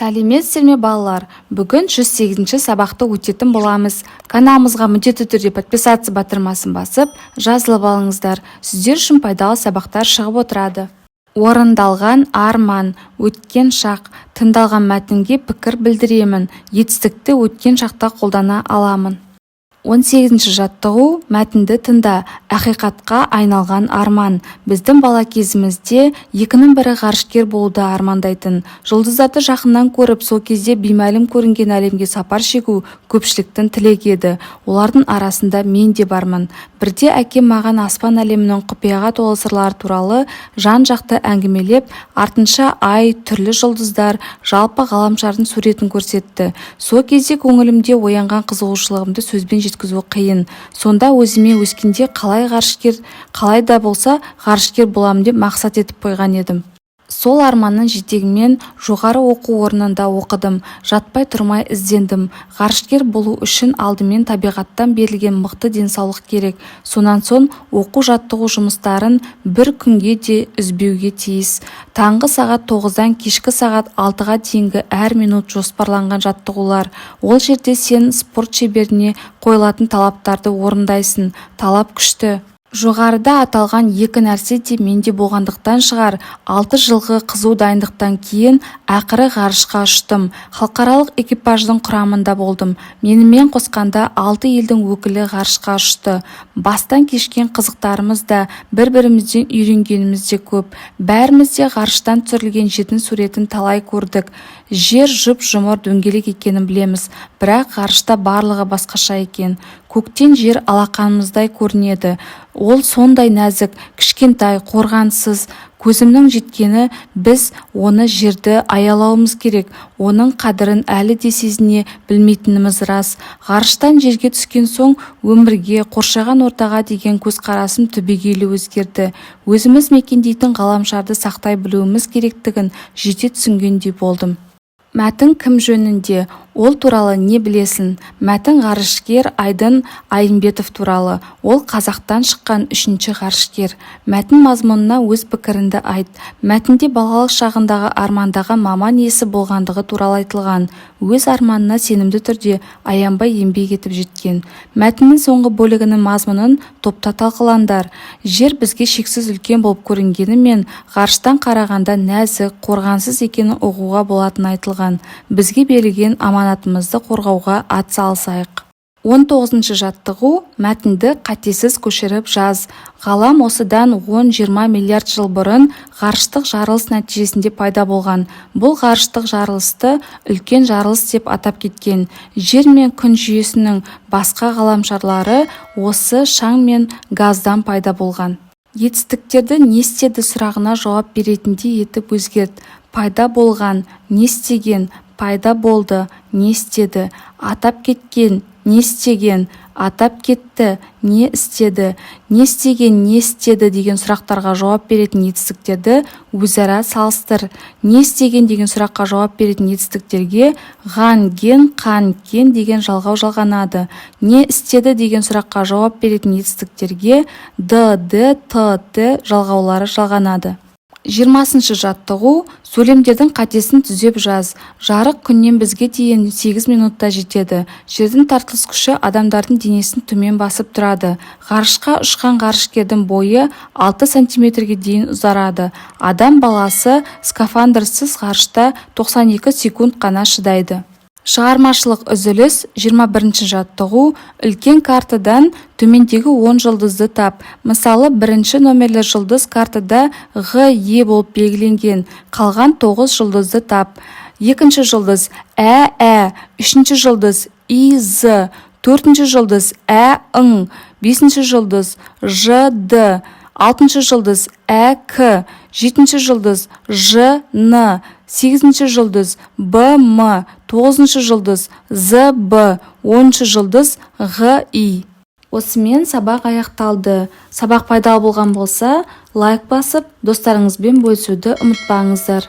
Сәлеметсіздер ме балалар? Бүгін 108-ші сабақты өтетін боламыз. Каналымызға міндетті түрде подписаться батырмасын басып, жазылып алыңыздар. Сіздер үшін пайдалы сабақтар шығып отырады. Орындалған арман, өткен шақ, тыңдалған мәтінге пікір білдіремін. Етістікті өткен шақта қолдана аламын. 18-ші жаттығу мәтінді тыңда, ақиқатқа айналған арман. Біздің бала кезімізде екінің бірі ғарышкер болуды армандайтын. Жұлдыздарды жақыннан көріп, сол кезде беймәлім көрінген әлемге сапар шегу көпшіліктің тілегі еді. Олардың арасында мен де бармын. Бірде әкем маған аспан әлемінің құпияға толы сырлары туралы жан-жақты әңгімелеп, артынша ай, түрлі жұлдыздар, жалпы ғаламшардың суретін көрсетті. Сол кезде көңілімде оянған қызығушылығымды сөзбен жеткізу қиын. Сонда өзіме өскенде қалай да болса ғарышкер боламын деп мақсат етіп қойған едім. Сол арманның жетегімен жоғары оқу орнында оқыдым. Жатпай тұрмай іздендім. Ғарышкер болу үшін алдымен табиғаттан берілген мықты денсаулық керек. Сонан соң оқу жаттығу жұмыстарын бір күнге де үзбеуге тиіс. Таңғы сағат 9-дан кешкі сағат 6-ға дейінгі әр минут жоспарланған жаттығулар. Ол жерде сен спорт шеберіне қойылатын талаптарды орындайсың. Талап күшті. Жоғарыда аталған екі нәрсе де менде болғандықтан шығар, 6 жылғы қызу дайындықтан кейін ақыры ғарышқа ұштым. Халықаралық экипаждың құрамында болдым. Менімен қосқанда 6 елдің өкілі ғарышқа ұшты. Бастан кешкен қызықтарымыз да, бір-бірімізден үйренгеніміз де көп. Бәріміз де ғарыштан түсірілген жердің суретін талай көрдік. Жер жұп-жұмыр дөңгелек екенін білеміз, бірақ ғарышта барлығы басқаша екен. Көктен жер алақанымыздай көрінеді. Ол сондай нәзік, кішкентай, қорғансыз. Көзімнің жеткені біз оны жерді аялауымыз керек. Оның қадірін әлі де сезіне білмейтініміз рас. Ғарыштан жерге түскен соң өмірге, қоршаған ортаға деген көзқарасым түбегейлі өзгерді. Өзіміз мекендейтін ғаламшарды сақтай білуіміз керектігін жете түсінгендей болдым. Мәтін кім жөнінде? Ол туралы не білесің? Мәтін ғарышкер Айдын Айымбетов туралы. Ол қазақтан шыққан 3-ші ғарышкер. Мәтін мазмұнына өз пікіріңді айт. Мәтінде балалық шағындағы армандағы маман иесі болғандығы туралы айтылған. Өз арманына сенімді түрде аянбай еңбек етіп жеткен. Мәтіннің соңғы бөлігінің мазмұнын топта талқылаңдар. Жер бізге шексіз үлкен болып көрінгенімен, ғарыштан қарағанда нәзік, қорғансыз екенін ұғуға болатыны айтылған. Бізге берілген аманатымызды қорғауға атсалысайық. 19-ші жаттығу мәтінді қатесіз көшіріп жаз. Ғалам осыдан 10-20 миллиард жыл бұрын ғарыштық жарылыс нәтижесінде пайда болған. Бұл ғарыштық жарылысты үлкен жарылыс деп атап кеткен. Жер мен күн жүйесінің басқа ғаламшарлары осы шаң мен газдан пайда болған. Етістіктерді не істеді сұрағына жауап беретіндей етіп өзгерт. Пайда болған, не істеген, пайда болды, не істеді, атап кеткен, не істеген, атап кетті, не істеді, не істеген, не істеді деген сұрақтарға жауап беретін етістіктерді өзара салыстыр. Не істеген деген сұраққа жауап беретін етістіктерге ған, ген, қан, кен деген жалғау жалғанады. Не істеді деген сұраққа жауап беретін етістіктерге д, д, т, т жалғаулары жалғанады. 20-ші жаттығу сөйлемдердің қатесін түзеп жаз. Жарық күннен бізге дейін 8 минутта жетеді. Жердің тартылыс күші адамдардың денесін төмен басып тұрады. Ғарышқа ұшқан ғарышкердің бойы 6 сантиметрге дейін ұзарады. Адам баласы скафандрсыз ғарышта 92 секунд қана шыдайды. Шығармашылық үзіліс. 21-ші жаттығу үлкен картадан төмендегі 10 жұлдызды тап. Мысалы, 1-ші номерлі жұлдыз картада Г, Е болып белгіленген. Қалған 9 жұлдызды тап. 2-ші жұлдыз Ә, 3-ші жұлдыз И, З, 4-ші жұлдыз Ә, Ң, 5-ші жұлдыз Ж, Д, 6-ші жұлдыз Ә, К, 7-ші жұлдыз Ж, Н, 8-ші жұлдыз Б, М, 9-ші жұлдыз З, Б, 10-ші жұлдыз Г, И. Осымен сабақ аяқталды. Сабақ пайдалы болған болса, лайк басып, достарыңызбен бөлісуді ұмытпаңыздар.